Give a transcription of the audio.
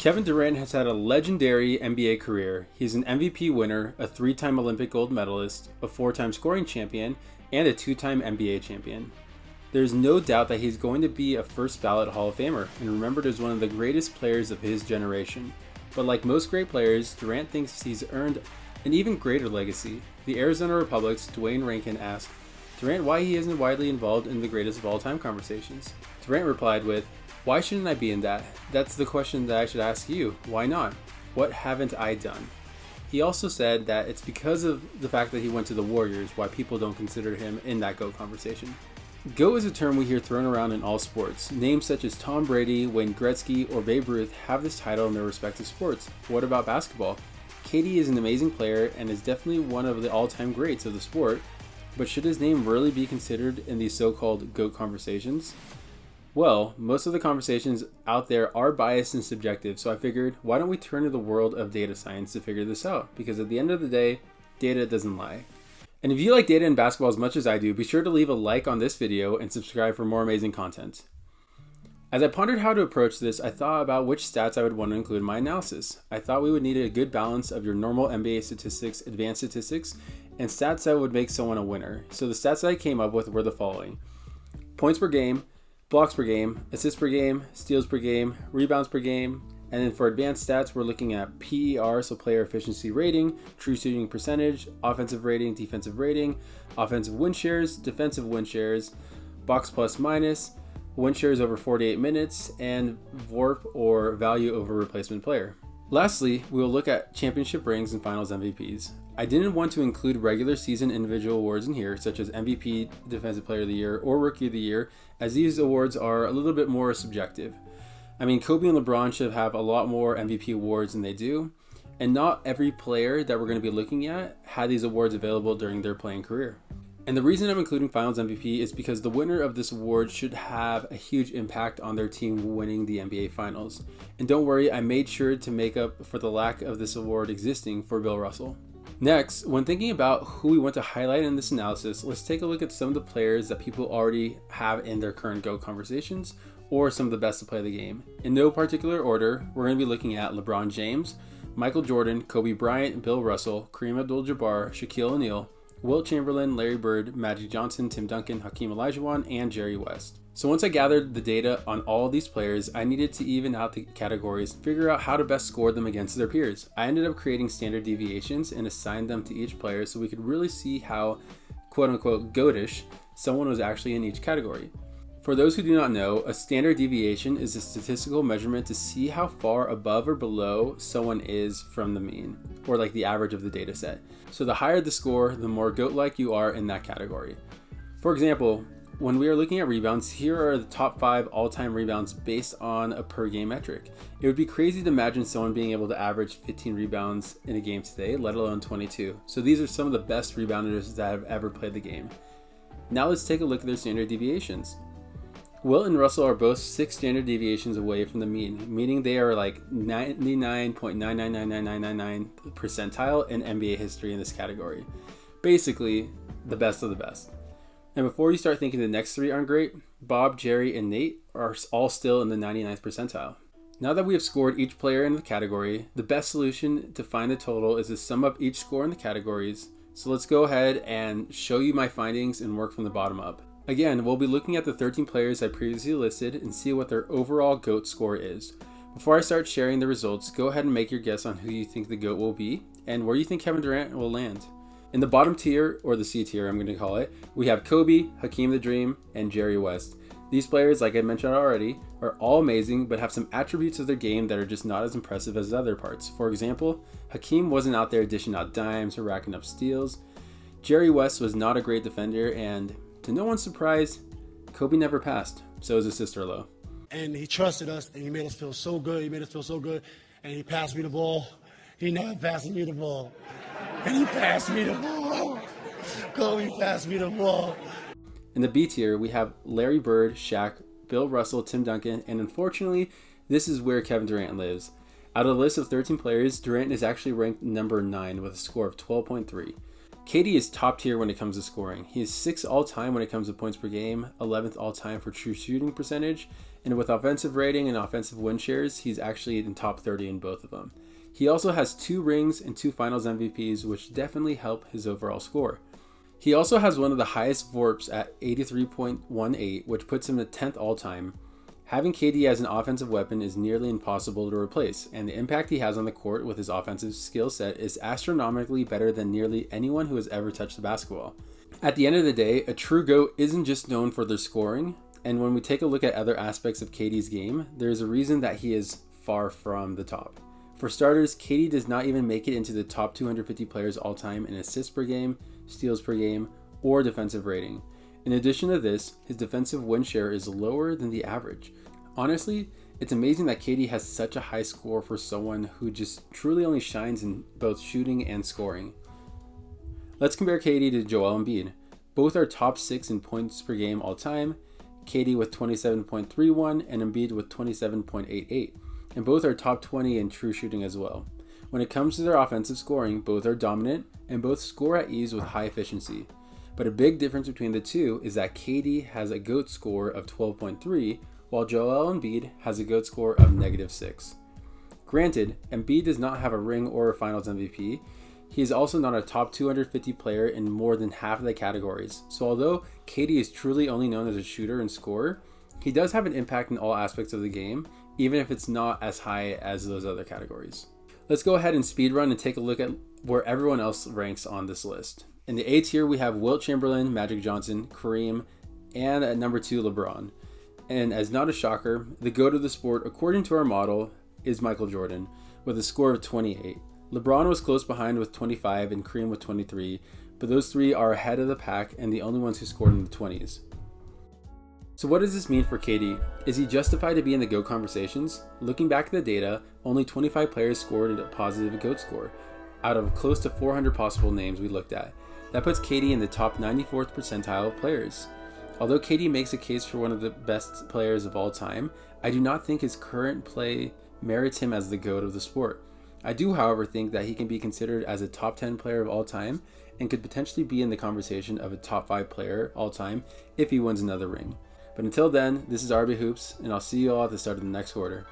Kevin Durant has had a legendary NBA career. He's an MVP winner, a 3-time Olympic gold medalist, a 4-time scoring champion, and a 2-time NBA champion. There's no doubt that he's going to be a first ballot Hall of Famer and remembered as one of the greatest players of his generation. But like most great players, Durant thinks he's earned an even greater legacy. The Arizona Republic's Dwayne Rankin asked Durant why he isn't widely involved in the greatest of all time conversations. Durant replied with, "Why shouldn't I be in that? That's the question that I should ask you. Why not? What haven't I done?" He also said that it's because of the fact that he went to the Warriors why people don't consider him in that GOAT conversation. GOAT is a term we hear thrown around in all sports. Names such as Tom Brady, Wayne Gretzky, or Babe Ruth have this title in their respective sports. What about basketball? KD is an amazing player and is definitely one of the all-time greats of the sport, but should his name really be considered in these so-called GOAT conversations? Well, most of the conversations out there are biased and subjective, so I figured, why don't we turn to the world of data science to figure this out? Because at the end of the day, data doesn't lie. And if you like data and basketball as much as I do, be sure to leave a like on this video and subscribe for more amazing content. As I pondered how to approach this, I thought about which stats I would want to include in my analysis. I thought we would need a good balance of your normal NBA statistics, advanced statistics, and stats that would make someone a winner. So the stats that I came up with were the following: points per game, blocks per game, assists per game, steals per game, rebounds per game, and then for advanced stats, we're looking at PER, so player efficiency rating, true shooting percentage, offensive rating, defensive rating, offensive win shares, defensive win shares, box plus minus, win shares over 48 minutes, and VORP or value over replacement player. Lastly, we will look at championship rings and finals MVPs. I didn't want to include regular season individual awards in here, such as MVP, Defensive Player of the Year, or Rookie of the Year, as these awards are a little bit more subjective. I mean, Kobe and LeBron should have a lot more MVP awards than they do, and not every player that we're going to be looking at had these awards available during their playing career. And the reason I'm including Finals MVP is because the winner of this award should have a huge impact on their team winning the NBA Finals. And don't worry, I made sure to make up for the lack of this award existing for Bill Russell. Next, when thinking about who we want to highlight in this analysis, let's take a look at some of the players that people already have in their current GOAT conversations, or some of the best to play the game. In no particular order, we're going to be looking at LeBron James, Michael Jordan, Kobe Bryant, Bill Russell, Kareem Abdul-Jabbar, Shaquille O'Neal, Wilt Chamberlain, Larry Bird, Magic Johnson, Tim Duncan, Hakeem Olajuwon, and Jerry West. So once I gathered the data on all these players, I needed to even out the categories and figure out how to best score them against their peers. I ended up creating standard deviations and assigned them to each player so we could really see how quote-unquote goatish someone was actually in each category. For those who do not know, a standard deviation is a statistical measurement to see how far above or below someone is from the mean, or like the average of the data set. So the higher the score, the more GOAT-like you are in that category. For example, when we are looking at rebounds, here are the top 5 all-time rebounds based on a per-game metric. It would be crazy to imagine someone being able to average 15 rebounds in a game today, let alone 22. So these are some of the best rebounders that have ever played the game. Now let's take a look at their standard deviations. Wilt and Russell are both 6 standard deviations away from the mean, meaning they are like 99.999999 percentile in NBA history in this category. Basically, the best of the best. And before you start thinking the next 3 aren't great, Bob, Jerry, and Nate are all still in the 99th percentile. Now that we have scored each player in the category, the best solution to find the total is to sum up each score in the categories. So let's go ahead and show you my findings and work from the bottom up. Again, we'll be looking at the 13 players I previously listed and see what their overall GOAT score is. Before I start sharing the results, go ahead and make your guess on who you think the GOAT will be and where you think Kevin Durant will land. In the bottom tier, or the C tier I'm going to call it, we have Kobe, Hakeem the Dream, and Jerry West. These players, like I mentioned already, are all amazing but have some attributes of their game that are just not as impressive as other parts. For example, Hakeem wasn't out there dishing out dimes or racking up steals. Jerry West was not a great defender, and to no one's surprise, Kobe never passed. So is his sister low. And he trusted us, and he made us feel so good. And he passed me the ball. He never passed me the ball. And he passed me the ball. Kobe passed me the ball. In the B tier, we have Larry Bird, Shaq, Bill Russell, Tim Duncan, and unfortunately, this is where Kevin Durant lives. Out of a list of 13 players, Durant is actually ranked number 9 with a score of 12.3. KD is top tier when it comes to scoring. He is 6th all-time when it comes to points per game, 11th all-time for true shooting percentage, and with offensive rating and offensive win shares, he's actually in top 30 in both of them. He also has 2 rings and 2 finals MVPs, which definitely help his overall score. He also has one of the highest VORPs at 83.18, which puts him at 10th all-time. Having KD as an offensive weapon is nearly impossible to replace, and the impact he has on the court with his offensive skill set is astronomically better than nearly anyone who has ever touched the basketball. At the end of the day, a true GOAT isn't just known for their scoring, and when we take a look at other aspects of KD's game, there's a reason that he is far from the top. For starters, KD does not even make it into the top 250 players all time in assists per game, steals per game, or defensive rating. In addition to this, his defensive win share is lower than the average. Honestly, it's amazing that KD has such a high score for someone who just truly only shines in both shooting and scoring. Let's compare KD to Joel Embiid. Both are top 6 in points per game all time, KD with 27.31 and Embiid with 27.88, and both are top 20 in true shooting as well. When it comes to their offensive scoring, both are dominant and both score at ease with high efficiency. But a big difference between the two is that KD has a GOAT score of 12.3, while Joel Embiid has a GOAT score of -6. Granted, Embiid does not have a ring or a finals MVP. He is also not a top 250 player in more than half of the categories. So although KD is truly only known as a shooter and scorer, he does have an impact in all aspects of the game, even if it's not as high as those other categories. Let's go ahead and speedrun and take a look at where everyone else ranks on this list. In the A tier, we have Wilt Chamberlain, Magic Johnson, Kareem, and at number 2, LeBron. And as not a shocker, the GOAT of the sport, according to our model, is Michael Jordan, with a score of 28. LeBron was close behind with 25 and Kareem with 23, but those three are ahead of the pack and the only ones who scored in the 20s. So what does this mean for KD? Is he justified to be in the GOAT conversations? Looking back at the data, only 25 players scored a positive GOAT score, out of close to 400 possible names we looked at. That puts KD in the top 94th percentile of players. Although KD makes a case for one of the best players of all time, I do not think his current play merits him as the GOAT of the sport. I do, however, think that he can be considered as a top 10 player of all time and could potentially be in the conversation of a top 5 player all time if he wins another ring. But until then, this is RB Hoops, and I'll see you all at the start of the next quarter.